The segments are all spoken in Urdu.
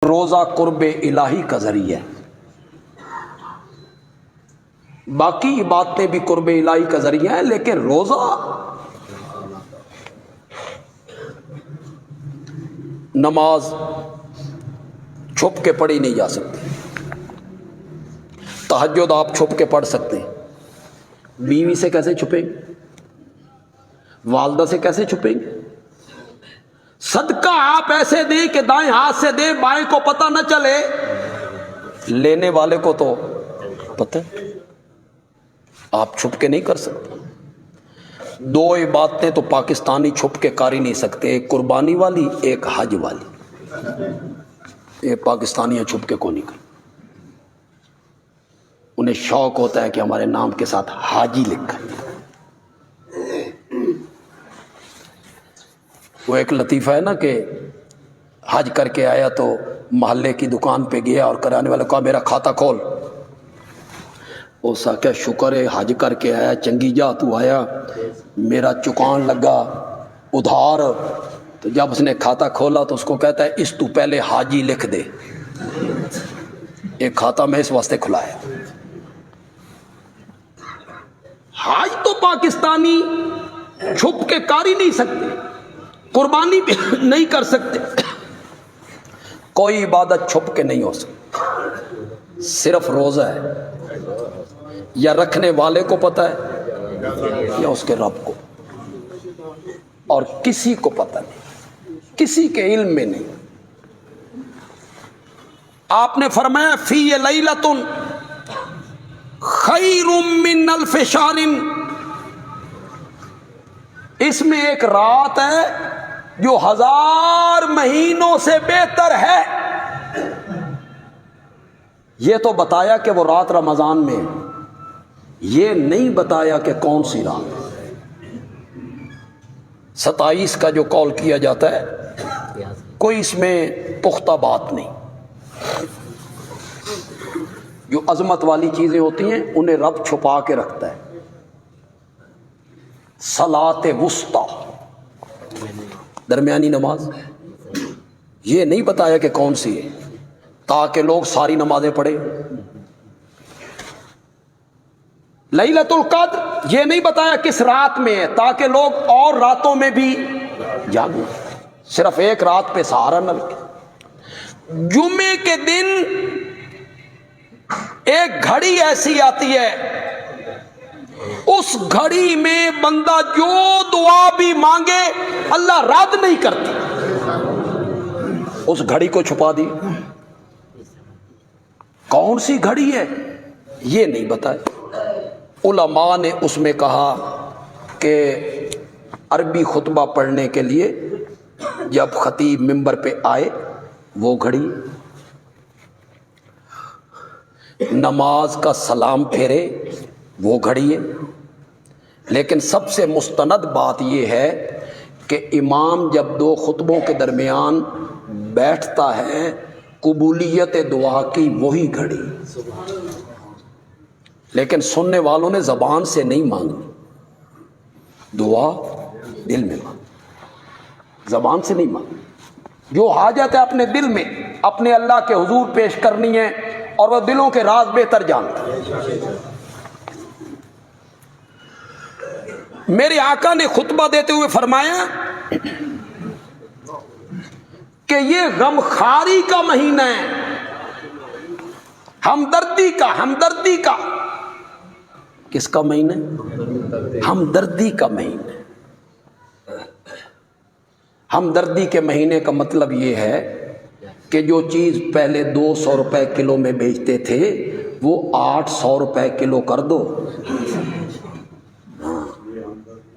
روزہ قرب الہی کا ذریعہ ہے، باقی عبادتیں بھی قرب الہی کا ذریعہ ہے، لیکن روزہ نماز چھپ کے پڑھی نہیں جا سکتی۔ تہجد آپ چھپ کے پڑھ سکتے ہیں، بیوی سے کیسے چھپیں گے؟ والدہ سے کیسے چھپیں گے؟ صدقہ آپ ایسے دیں کہ دائیں ہاتھ سے دیں، بائیں کو پتہ نہ چلے، لینے والے کو تو پتہ ہے، آپ چھپ کے نہیں کر سکتے۔ دو عبادتیں تو پاکستانی چھپ کے کر ہی نہیں سکتے، ایک قربانی والی، ایک حج والی۔ یہ پاکستانیاں چھپ کے کو نہیں کرتے، انہیں شوق ہوتا ہے کہ ہمارے نام کے ساتھ حاجی لکھا ہے۔ وہ ایک لطیفہ ہے نا کہ حج کر کے آیا تو محلے کی دکان پہ گیا اور کرانے والے کو کہا میرا کھاتا کھول۔ اس کیا شکر ہے حج کر کے آیا، چنگی جا تو آیا، میرا چکان لگا ادھار۔ تو جب اس نے کھاتا کھولا تو اس کو کہتا ہے اس تو پہلے حاجی لکھ دے، ایک کھاتا میں اس واسطے کھلایا۔ حج تو پاکستانی چھپ کے کر ہی نہیں سکتے، قربانی بھی نہیں کر سکتے، کوئی عبادت چھپ کے نہیں ہو سکتی، صرف روزہ ہے، یا رکھنے والے کو پتہ ہے یا اس کے رب کو، اور کسی کو پتہ نہیں، کسی کے علم میں نہیں۔ آپ نے فرمایا فی لیلۃ خیر من الف شہر، اس میں ایک رات ہے جو 1000 مہینوں سے بہتر ہے۔ یہ تو بتایا کہ وہ رات رمضان میں، یہ نہیں بتایا کہ کون سی رات۔ 27 کا جو قول کیا جاتا ہے کوئی اس میں پختہ بات نہیں۔ جو عظمت والی چیزیں ہوتی ہیں انہیں رب چھپا کے رکھتا ہے۔ صلاۃ وسطیٰ، درمیانی نماز، یہ نہیں بتایا کہ کون سی ہے تاکہ لوگ ساری نمازیں پڑھیں۔ لیلۃ القدر یہ نہیں بتایا کس رات میں ہے تاکہ لوگ اور راتوں میں بھی جاگیں، صرف ایک رات پہ سہارا نہ رکھیں۔ جمعے کے دن ایک گھڑی ایسی آتی ہے، اس گھڑی میں بندہ جو دعا بھی مانگے اللہ رد نہیں کرتی، اس گھڑی کو چھپا دی۔ کون سی گھڑی ہے یہ نہیں بتایا۔ علماء نے اس میں کہا کہ عربی خطبہ پڑھنے کے لیے جب خطیب منبر پہ آئے وہ گھڑی، نماز کا سلام پھیرے وہ گھڑی ہے، لیکن سب سے مستند بات یہ ہے کہ امام جب دو خطبوں کے درمیان بیٹھتا ہے قبولیت دعا کی وہی گھڑی، لیکن سننے والوں نے زبان سے نہیں مانگی، دعا دل میں مانگی، زبان سے نہیں مانگی۔ جو حاجت ہے اپنے دل میں اپنے اللہ کے حضور پیش کرنی ہے، اور وہ دلوں کے راز بہتر جانتا ہے۔ میرے آقا نے خطبہ دیتے ہوئے فرمایا کہ یہ غمخواری کا مہینہ ہے، ہمدردی کا کس کا مہینہ ہے؟ ہمدردی کا مہینہ ہے۔ ہمدردی کے مہینے کا مطلب یہ ہے کہ جو چیز پہلے 200 روپے کلو میں بیچتے تھے وہ 800 روپے کلو کر دو،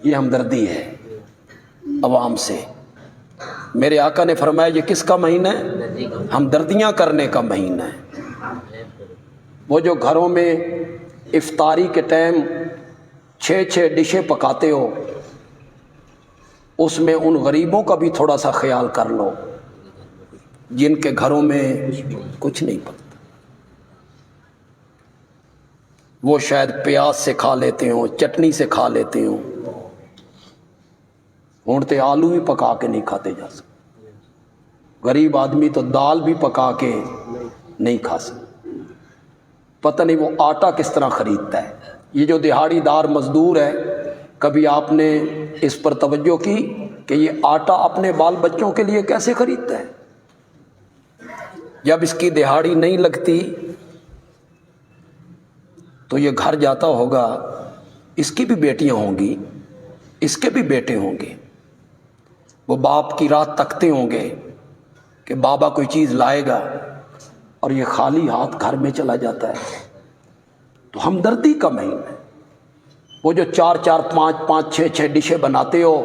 یہ ہمدردی ہے عوام سے۔ میرے آقا نے فرمایا یہ کس کا مہینہ ہے؟ ہمدردیاں کرنے کا مہینہ ہے۔ وہ جو گھروں میں افطاری کے ٹائم 6 ڈشیں پکاتے ہو، اس میں ان غریبوں کا بھی تھوڑا سا خیال کر لو جن کے گھروں میں کچھ نہیں پکتا، وہ شاید پیاز سے کھا لیتے ہوں، چٹنی سے کھا لیتے ہوں، ہونٹے آلو بھی پکا کے نہیں کھاتے جا سکتے۔ غریب آدمی تو دال بھی پکا کے نہیں کھا سکتا، پتہ نہیں وہ آٹا کس طرح خریدتا ہے۔ یہ جو دہاڑی دار مزدور ہے، کبھی آپ نے اس پر توجہ کی کہ یہ آٹا اپنے بال بچوں کے لیے کیسے خریدتا ہے؟ جب اس کی دہاڑی نہیں لگتی تو یہ گھر جاتا ہوگا، اس کی بھی بیٹیاں ہوں گی، اس کے بھی بیٹے ہوں گے، وہ باپ کی راہ تکتے ہوں گے کہ بابا کوئی چیز لائے گا، اور یہ خالی ہاتھ گھر میں چلا جاتا ہے۔ تو ہمدردی کا مہینہ ہے۔ وہ جو 4 5 5 6 ڈشیں بناتے ہو،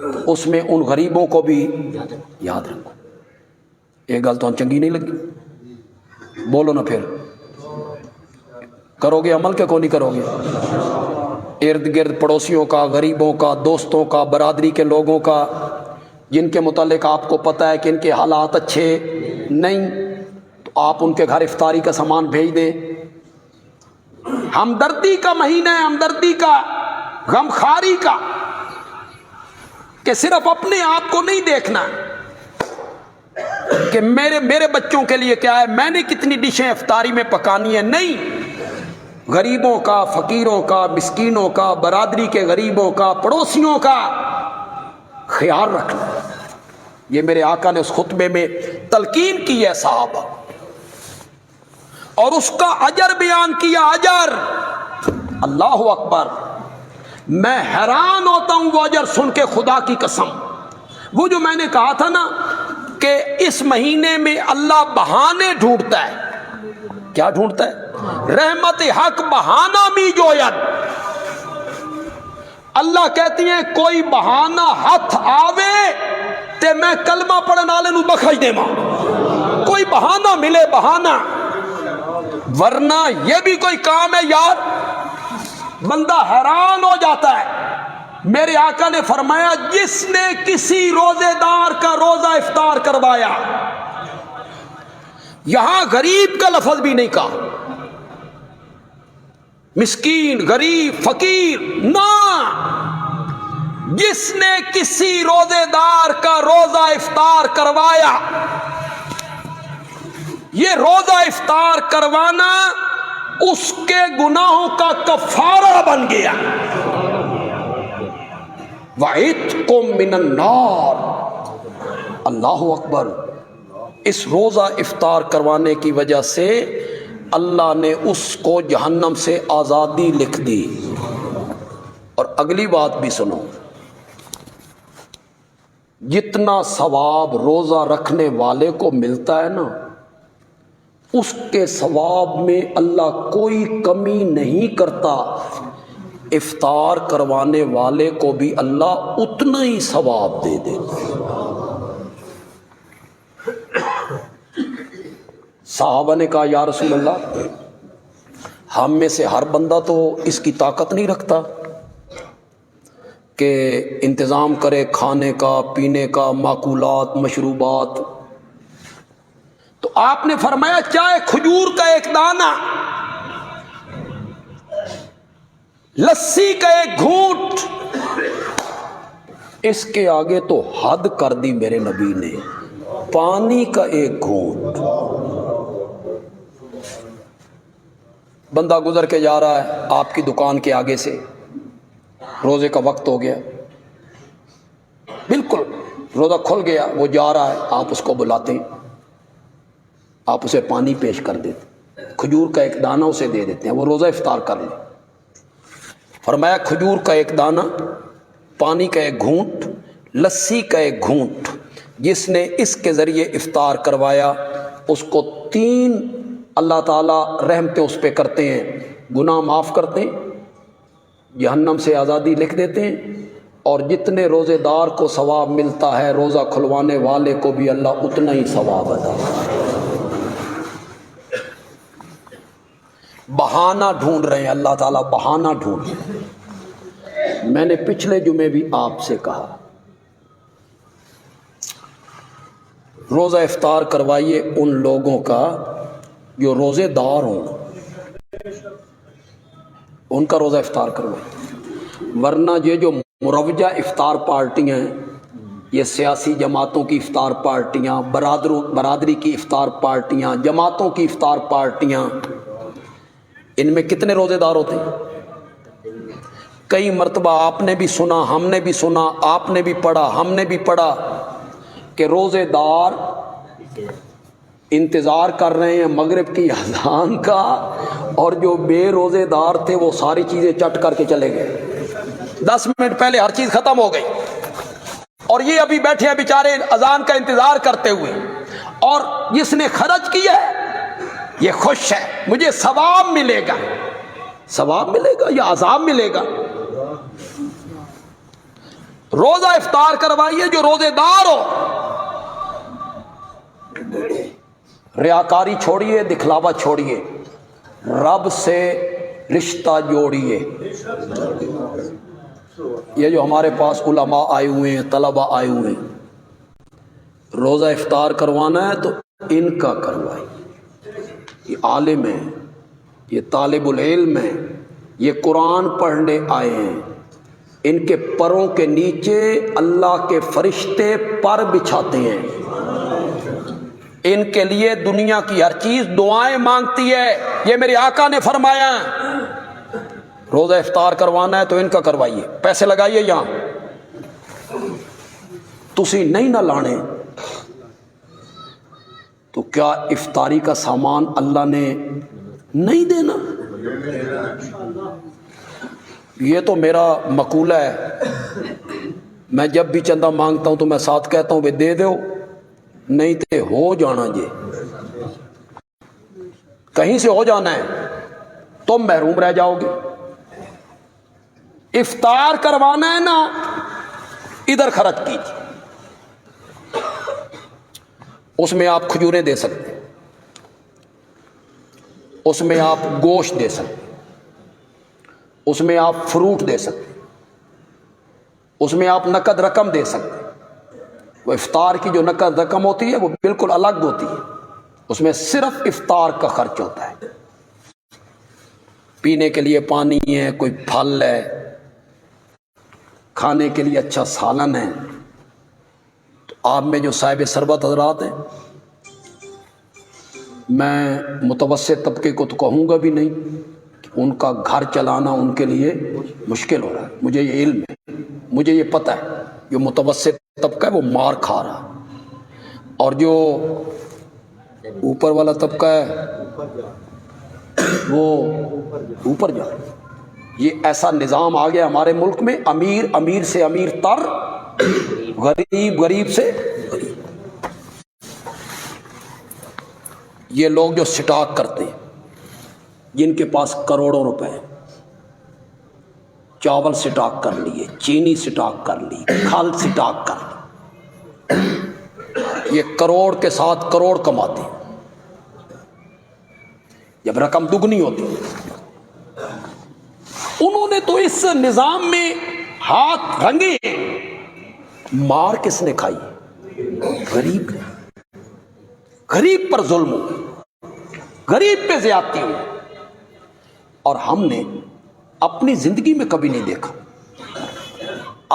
تو اس میں ان غریبوں کو بھی یاد رکھو۔ یہ گل تو چنگی نہیں لگی، بولو نا پھر کرو گے عمل کہ کو نہیں کرو گے؟ ارد گرد پڑوسیوں کا، غریبوں کا، دوستوں کا، برادری کے لوگوں کا، جن کے متعلق آپ کو پتہ ہے کہ ان کے حالات اچھے نہیں، تو آپ ان کے گھر افطاری کا سامان بھیج دیں۔ ہمدردی کا مہینہ ہے، ہمدردی کا، غمخواری کا، کہ صرف اپنے آپ کو نہیں دیکھنا کہ میرے بچوں کے لیے کیا ہے، میں نے کتنی ڈشیں افطاری میں پکانی ہے، نہیں، غریبوں کا، فقیروں کا، مسکینوں کا، برادری کے غریبوں کا، پڑوسیوں کا خیال رکھنا۔ یہ میرے آقا نے اس خطبے میں تلقین کی ہے صحابہ، اور اس کا اجر بیان کیا، اجر، اللہ اکبر، میں حیران ہوتا ہوں وہ اجر سن کے، خدا کی قسم۔ وہ جو میں نے کہا تھا نا کہ اس مہینے میں اللہ بہانے ڈھونڈتا ہے، کیا ڈھونڈتا ہے؟ رحمت حق بہانہ می جوید۔ اللہ کہتی ہیں کوئی بہانہ ہاتھ آوے تے میں کلمہ پڑھن والے نو بخش دے ماں، کوئی بہانہ ملے، بہانہ، ورنہ یہ بھی کوئی کام ہے یار، بندہ حیران ہو جاتا ہے۔ میرے آقا نے فرمایا جس نے کسی روزے دار کا روزہ افطار کروایا، یہاں غریب کا لفظ بھی نہیں کہا، مسکین، غریب، فقیر، نہ، جس نے کسی روزے دار کا روزہ افطار کروایا، یہ روزہ افطار کروانا اس کے گناہوں کا کفارہ بن گیا۔ وَعِتْقٌ مِّنَ النَّارِ، اللہ اکبر، اس روزہ افطار کروانے کی وجہ سے اللہ نے اس کو جہنم سے آزادی لکھ دی۔ اور اگلی بات بھی سنو، جتنا ثواب روزہ رکھنے والے کو ملتا ہے نا، اس کے ثواب میں اللہ کوئی کمی نہیں کرتا، افطار کروانے والے کو بھی اللہ اتنا ہی ثواب دے دیتا۔ صحابہ نے کہا یا رسول اللہ، ہم میں سے ہر بندہ تو اس کی طاقت نہیں رکھتا کہ انتظام کرے کھانے کا، پینے کا، معقولات، مشروبات۔ تو آپ نے فرمایا چاہے کھجور کا ایک دانہ، لسی کا ایک گھونٹ، اس کے آگے تو حد کر دی میرے نبی نے، پانی کا ایک گھونٹ۔ بندہ گزر کے جا رہا ہے آپ کی دکان کے آگے سے، روزے کا وقت ہو گیا، بالکل روزہ کھل گیا، وہ جا رہا ہے، آپ اس کو بلاتے ہیں، آپ اسے پانی پیش کر دیتے، کھجور کا ایک دانہ اسے دے دیتے ہیں، وہ روزہ افطار کر لے۔ فرمایا کھجور کا ایک دانہ، پانی کا ایک گھونٹ، لسی کا ایک گھونٹ، جس نے اس کے ذریعے افطار کروایا، اس کو 3 اللہ تعالیٰ رحمتیں اس پہ کرتے ہیں، گناہ معاف کرتے ہیں، جہنم سے آزادی لکھ دیتے ہیں، اور جتنے روزے دار کو ثواب ملتا ہے روزہ کھلوانے والے کو بھی اللہ اتنا ہی ثواب ادا۔ بہانہ ڈھونڈ رہے ہیں اللہ تعالیٰ، بہانہ ڈھونڈ رہے ہیں۔ میں نے پچھلے جمعے بھی آپ سے کہا روزہ افطار کروائیے ان لوگوں کا جو روزے دار ہوں، ان کا روزہ افطار کروائیے، ورنہ یہ جو مروجہ افطار پارٹیاں ہیں یہ سیاسی جماعتوں کی افطار پارٹیاں، برادری کی افطار پارٹیاں، جماعتوں کی افطار پارٹیاں، ان میں کتنے روزے دار ہوتے ہیں؟ کئی مرتبہ آپ نے بھی سنا، ہم نے بھی سنا، آپ نے بھی پڑھا، ہم نے بھی پڑھا کہ روزے دار انتظار کر رہے ہیں مغرب کی اذان کا، اور جو بے روزے دار تھے وہ ساری چیزیں چٹ کر کے چلے گئے، 10 منٹ پہلے ہر چیز ختم ہو گئی، اور یہ ابھی بیٹھے ہیں بیچارے اذان کا انتظار کرتے ہوئے، اور جس نے خرچ کیا ہے یہ خوش ہے، مجھے ثواب ملے گا۔ ثواب ملے گا یا عذاب ملے گا؟ روزہ افطار کروائیے جو روزے دار ہو، ریاکاری چھوڑیے، دکھلاوا چھوڑیے، رب سے رشتہ جوڑیے۔ یہ جو ہمارے پاس علماء آئے ہوئے ہیں، طلباء آئے ہوئے ہیں، روزہ افطار کروانا ہے تو ان کا کروائیے۔ یہ عالم ہیں، یہ طالب العلم ہیں، یہ قرآن پڑھنے آئے ہیں، ان کے پروں کے نیچے اللہ کے فرشتے پر بچھاتے ہیں، ان کے لیے دنیا کی ہر چیز دعائیں مانگتی ہے۔ یہ میرے آقا نے فرمایا، روزہ افطار کروانا ہے تو ان کا کروائیے، پیسے لگائیے یہاں، تسی نہیں نہ لانے تو کیا افطاری کا سامان اللہ نے نہیں دینا؟ یہ تو میرا مقولہ ہے، میں جب بھی چندہ مانگتا ہوں تو میں ساتھ کہتا ہوں دے دو، نہیں تے ہو جانا جی، کہیں سے ہو جانا ہے، تم محروم رہ جاؤ گے۔ افطار کروانا ہے نا، ادھر خرچ کیجیے، اس میں آپ کھجوریں دے سکتے ہیں، اس میں آپ گوشت دے سکتے ہیں، اس میں آپ فروٹ دے سکتے ہیں، اس میں آپ نقد رقم دے سکتے ہیں۔ وہ افطار کی جو نقد رقم ہوتی ہے وہ بالکل الگ ہوتی ہے، اس میں صرف افطار کا خرچ ہوتا ہے، پینے کے لیے پانی ہے، کوئی پھل ہے، کھانے کے لیے اچھا سالن ہے۔ تو آپ میں جو صاحب ثروت حضرات ہیں، میں متوسط طبقے کو تو کہوں گا بھی نہیں، ان کا گھر چلانا ان کے لیے مشکل ہو رہا ہے، مجھے یہ علم ہے، مجھے یہ پتہ ہے، جو متوسط طبقہ ہے وہ مار کھا رہا، اور جو اوپر والا طبقہ ہے وہ اوپر جا رہا۔ یہ ایسا نظام آ گیا ہمارے ملک میں، امیر امیر سے امیر تر، غریب غریب سے غریب۔ یہ لوگ جو سٹاک کرتے ہیں، جن کے پاس کروڑوں روپے، چاول سٹاک کر لیے، چینی سٹاک کر لی، کھال سٹاک کر لی، یہ کروڑ کے ساتھ کروڑ کماتے ہیں۔ جب رقم دگنی ہوتی ہے، انہوں نے تو اس نظام میں ہاتھ رنگے، مار کس نے کھائی؟ غریب نے، غریب پر ظلم ہو، غریب پہ زیادتی ہوئی، اور ہم نے اپنی زندگی میں کبھی نہیں دیکھا۔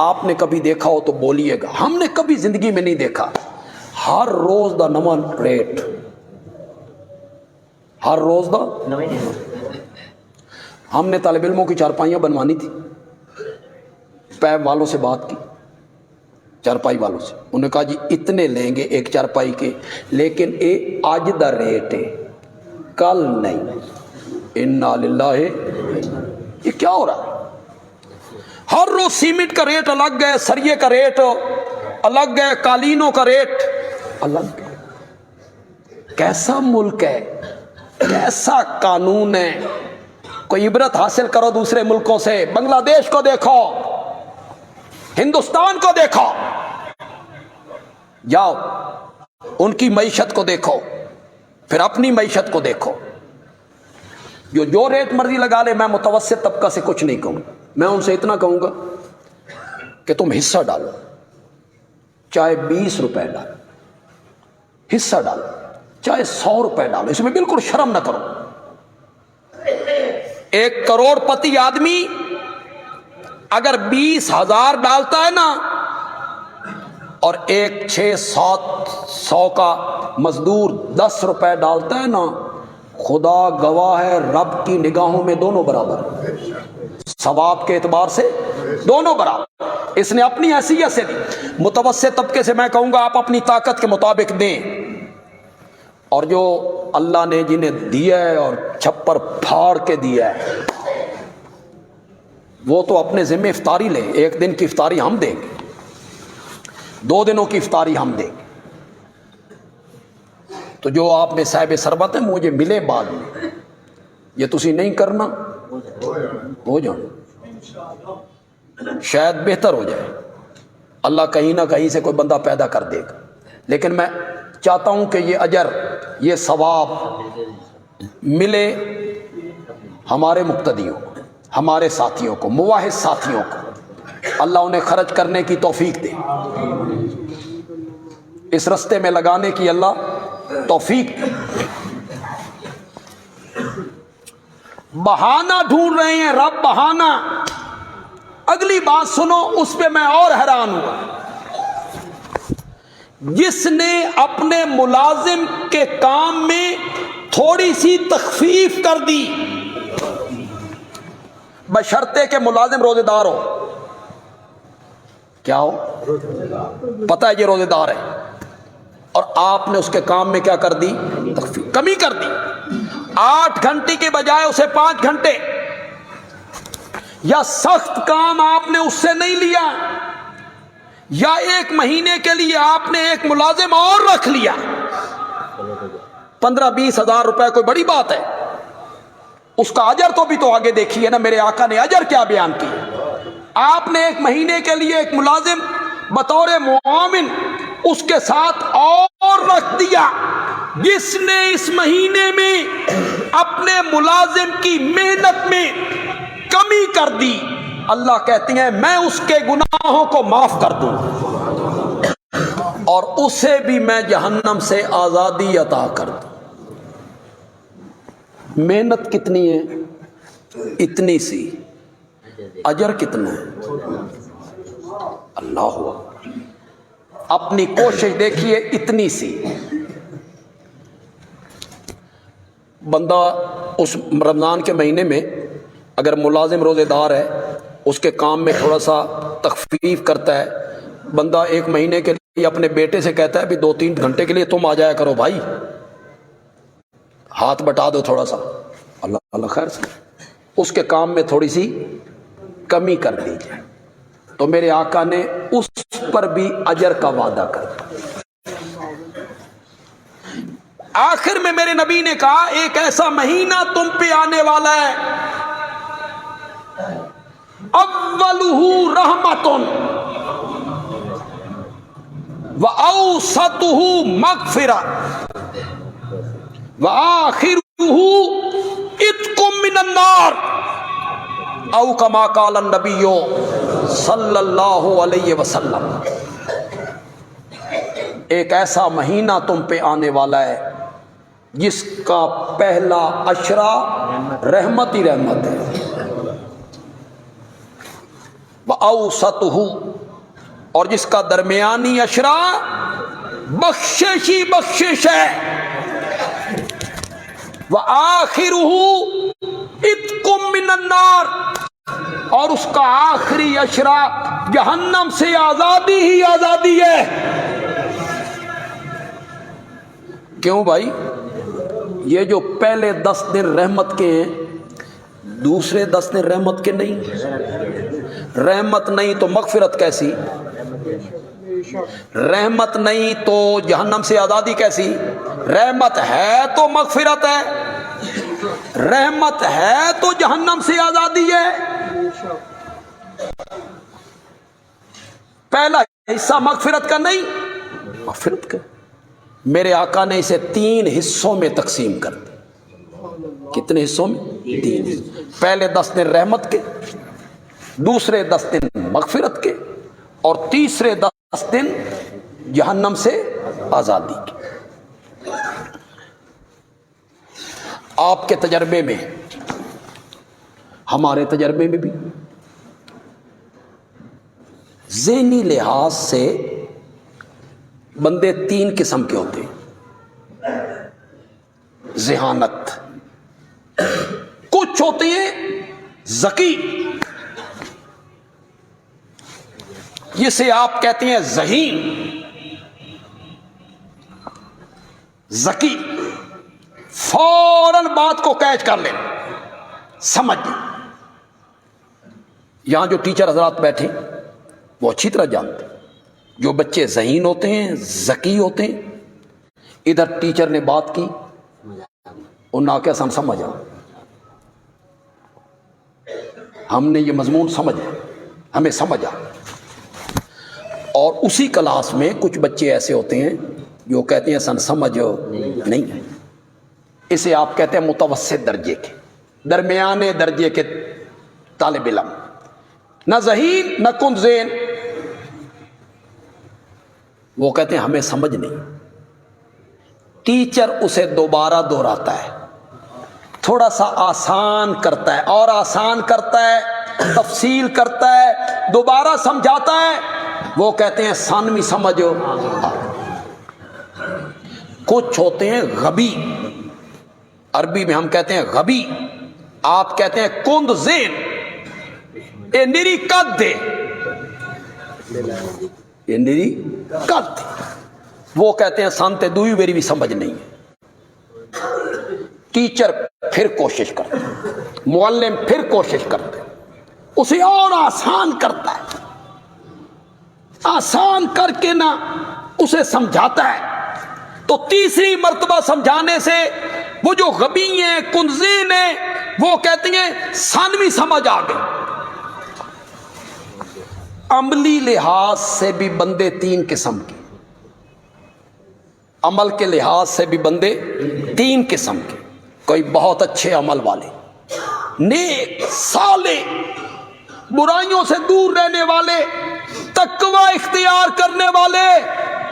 آپ نے کبھی دیکھا ہو تو بولیے گا، ہم نے کبھی زندگی میں نہیں دیکھا۔ ہر روز دا نواں ریٹ، ہر روز دا۔ ہم نے طالب علموں کی چارپائیاں بنوانی تھی، پیب والوں سے بات کی، چارپائی والوں سے، انہوں نے کہا جی اتنے لیں گے ایک چارپائی کے، لیکن آج دا ریٹ ہے، کل نہیں۔ انا للہ، یہ کیا ہو رہا ہے؟ ہر روز سیمنٹ کا ریٹ الگ ہے، سریے کا ریٹ الگ ہے، قالینوں کا ریٹ الگ ہے۔ کیسا ملک ہے، کیسا قانون ہے؟ کوئی عبرت حاصل کرو دوسرے ملکوں سے، بنگلہ دیش کو دیکھو، ہندوستان کو دیکھو، جاؤ ان کی معیشت کو دیکھو، پھر اپنی معیشت کو دیکھو۔ جو ریٹ مرضی لگا لے، میں متوسط طبقہ سے کچھ نہیں کہوں، میں ان سے اتنا کہوں گا کہ تم حصہ ڈالو، چاہے 20 روپے ڈالو، حصہ ڈالو، چاہے 100 روپے ڈالو، اس میں بالکل شرم نہ کرو۔ 1 کروڑ پتی آدمی اگر 20,000 ڈالتا ہے نا اور ایک 600-700 کا مزدور 10 روپے ڈالتا ہے نا، خدا گواہ ہے رب کی نگاہوں میں دونوں برابر، ثواب کے اعتبار سے دونوں برابر۔ اس نے اپنی حیثیت سے دی۔ متوسط طبقے سے میں کہوں گا آپ اپنی طاقت کے مطابق دیں، اور جو اللہ نے جنہیں دیا ہے اور چھپر پھاڑ کے دیا ہے وہ تو اپنے ذمہ افطاری لیں۔ ایک دن کی افطاری ہم دیں گے، 2 دنوں کی افطاری ہم دیں گے۔ تو جو آپ میں صاحب ثروت ہے مجھے ملے بعد میں، یہ تسی نہیں کرنا، ہو جانا شاید بہتر ہو جائے، اللہ کہیں نہ کہیں سے کوئی بندہ پیدا کر دے گا۔ لیکن میں چاہتا ہوں کہ یہ اجر، یہ ثواب ملے ہمارے مقتدیوں کو، ہمارے ساتھیوں کو، مواحد ساتھیوں کو، اللہ انہیں خرچ کرنے کی توفیق دے، اس رستے میں لگانے کی اللہ توفیق دے۔ بہانہ ڈھونڈ رہے ہیں رب، بہانہ۔ اگلی بات سنو، اس پہ میں اور حیران ہوا۔ جس نے اپنے ملازم کے کام میں تھوڑی سی تخفیف کر دی، بشرطے کہ ملازم روزے دار ہو، کیا ہو، پتہ ہے یہ روزے دار ہے، اور آپ نے اس کے کام میں کیا کر دی، تخفیف، کمی کر دی۔ 8 گھنٹے کے بجائے اسے 5 گھنٹے، یا سخت کام آپ نے اس سے نہیں لیا، یا 1 مہینے کے لیے آپ نے ایک ملازم اور رکھ لیا، 15-20 ہزار روپے کوئی بڑی بات ہے؟ اس کا اجر تو آگے دیکھیے نا، میرے آقا نے اجر کیا بیان کی۔ آپ نے 1 مہینے کے لیے ایک ملازم بطور معاون اس کے ساتھ اور رکھ دیا، جس نے اس مہینے میں اپنے ملازم کی محنت میں کمی کر دی، اللہ کہتی ہیں میں اس کے گناہوں کو معاف کر دوں اور اسے بھی میں جہنم سے آزادی عطا کر دوں۔ محنت کتنی ہے؟ اتنی سی، اجر کتنا ہے؟ اللہ ہوا، اپنی کوشش دیکھیے، اتنی سی۔ بندہ اس رمضان کے مہینے میں اگر ملازم روزے دار ہے، اس کے کام میں تھوڑا سا تخفیف کرتا ہے، بندہ 1 مہینے کے لیے اپنے بیٹے سے کہتا ہے بھی 2-3 گھنٹے کے لیے تم آ جایا کرو بھائی، ہاتھ بٹا دو تھوڑا سا، اللہ خیر سے اس کے کام میں تھوڑی سی کمی کر دی جائے، تو میرے آقا نے اس پر بھی اجر کا وعدہ کر دیا۔ آخر میں میرے نبی نے کہا ایک ایسا مہینہ تم پہ آنے والا ہے، اولہ رحمۃ واوسطہ مغفرہ وآخرہ عتق من النار، او کما قال النبی صلی اللہ علیہ وسلم۔ ایک ایسا مہینہ تم پہ آنے والا ہے جس کا پہلا عشرہ رحمت ہی رحمت ہے، وَأَوْسَطُهُ، اور جس کا درمیانی عشرہ بخشش ہی بخشش ہے، وَآخِرُهُ عِتْقٌ مِّنَ النَّارِ، اور اس کا آخری عشرہ جہنم سے آزادی ہی آزادی ہے۔ کیوں بھائی؟ یہ جو پہلے 10 دن رحمت کے ہیں، دوسرے 10 دن رحمت کے نہیں۔ رحمت نہیں تو مغفرت کیسی؟ رحمت نہیں تو جہنم سے آزادی کیسی؟ رحمت ہے تو مغفرت ہے، رحمت ہے تو جہنم سے آزادی ہے۔ پہلا حصہ مغفرت کا نہیں، مغفرت کا۔ میرے آقا نے اسے 3 حصوں میں تقسیم کر دی۔ کتنے حصوں میں؟ 3۔ پہلے 10 دن رحمت کے، دوسرے 10 دن مغفرت کے، اور تیسرے 10 دن جہنم سے آزادی کے۔ آپ کے تجربے میں، ہمارے تجربے میں بھی ذہنی لحاظ سے بندے تین قسم کے ہوتے ہیں. ذہانت. کچھ ہوتے ہیں ذکی، جسے آپ کہتے ہیں ذہین. ذکی فوراً بات کو کیچ کر لیں، سمجھ لیں. یہاں جو ٹیچر حضرات بیٹھے وہ اچھی طرح جانتے ہیں. جو بچے ذہین ہوتے ہیں، ذکی ہوتے ہیں، ادھر ٹیچر نے بات کی اور نہ کہ ہم سمجھا، ہم نے یہ مضمون سمجھا، ہمیں سمجھا. اور اسی کلاس میں کچھ بچے ایسے ہوتے ہیں جو کہتے ہیں سن سمجھ نہیں ہے. اسے آپ کہتے ہیں متوسط درجے کے، درمیانے درجے کے طالب علم، نہ ذہین نہ کند ذہن. وہ کہتے ہیں ہمیں سمجھ نہیں. ٹیچر اسے دوبارہ دہراتا ہے، تھوڑا سا آسان کرتا ہے اور آسان کرتا ہے، تفصیل کرتا ہے، دوبارہ سمجھاتا ہے. وہ کہتے ہیں ثانوی سمجھو. کچھ ہوتے ہیں غبی، عربی میں ہم کہتے ہیں غبی، آپ کہتے ہیں کند ذہن. اے نری قد دے، اے نری قد دے. وہ کہتے ہیں سانتے دوئی میری بھی سمجھ نہیں. ٹیچر پھر کوشش کرتے، معلم پھر کوشش کرتے، اسے اور آسان کرتا ہے، آسان کر کے نہ اسے سمجھاتا ہے. تو تیسری مرتبہ سمجھانے سے وہ جو غبی ہیں، کنزین ہیں، وہ کہتے ہیں ثانوی سمجھ آ گئی. عملی لحاظ سے بھی بندے تین قسم کے، عمل کے لحاظ سے بھی بندے تین قسم کے. کوئی بہت اچھے عمل والے، نیک، صالح، برائیوں سے دور رہنے والے، تقوی اختیار کرنے والے.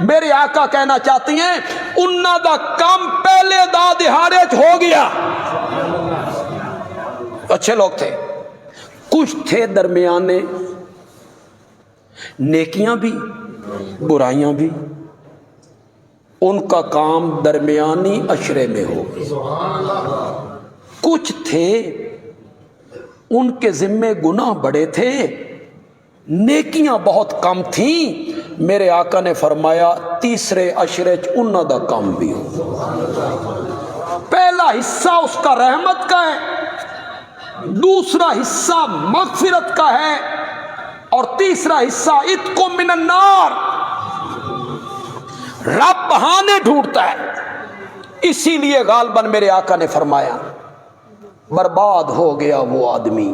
میرے آقا کہنا چاہتی ہیں انہاں دا کام پہلے دا دہاڑے ہو گیا. اچھے لوگ تھے. کچھ تھے درمیانے، نیکیاں بھی برائیاں بھی، ان کا کام درمیانی اشرے میں ہو. کچھ تھے ان کے ذمے گناہ بڑے تھے، نیکیاں بہت کم تھیں. میرے آقا نے فرمایا تیسرے اشرے انہاں دا کام بھی ہو. پہلا حصہ اس کا رحمت کا ہے، دوسرا حصہ مغفرت کا ہے، اور تیسرا حصہ اتق من النار. رب بہانے ڈھونڈتا ہے. اسی لیے غالباً میرے آقا نے فرمایا برباد ہو گیا وہ آدمی،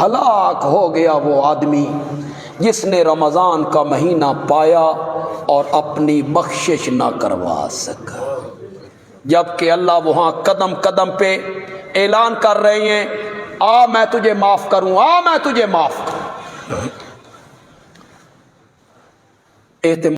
ہلاک ہو گیا وہ آدمی جس نے رمضان کا مہینہ پایا اور اپنی بخشش نہ کروا سکا. جبکہ اللہ وہاں قدم قدم پہ اعلان کر رہے ہیں آ میں تجھے معاف کروں، آ میں تجھے معاف کروں.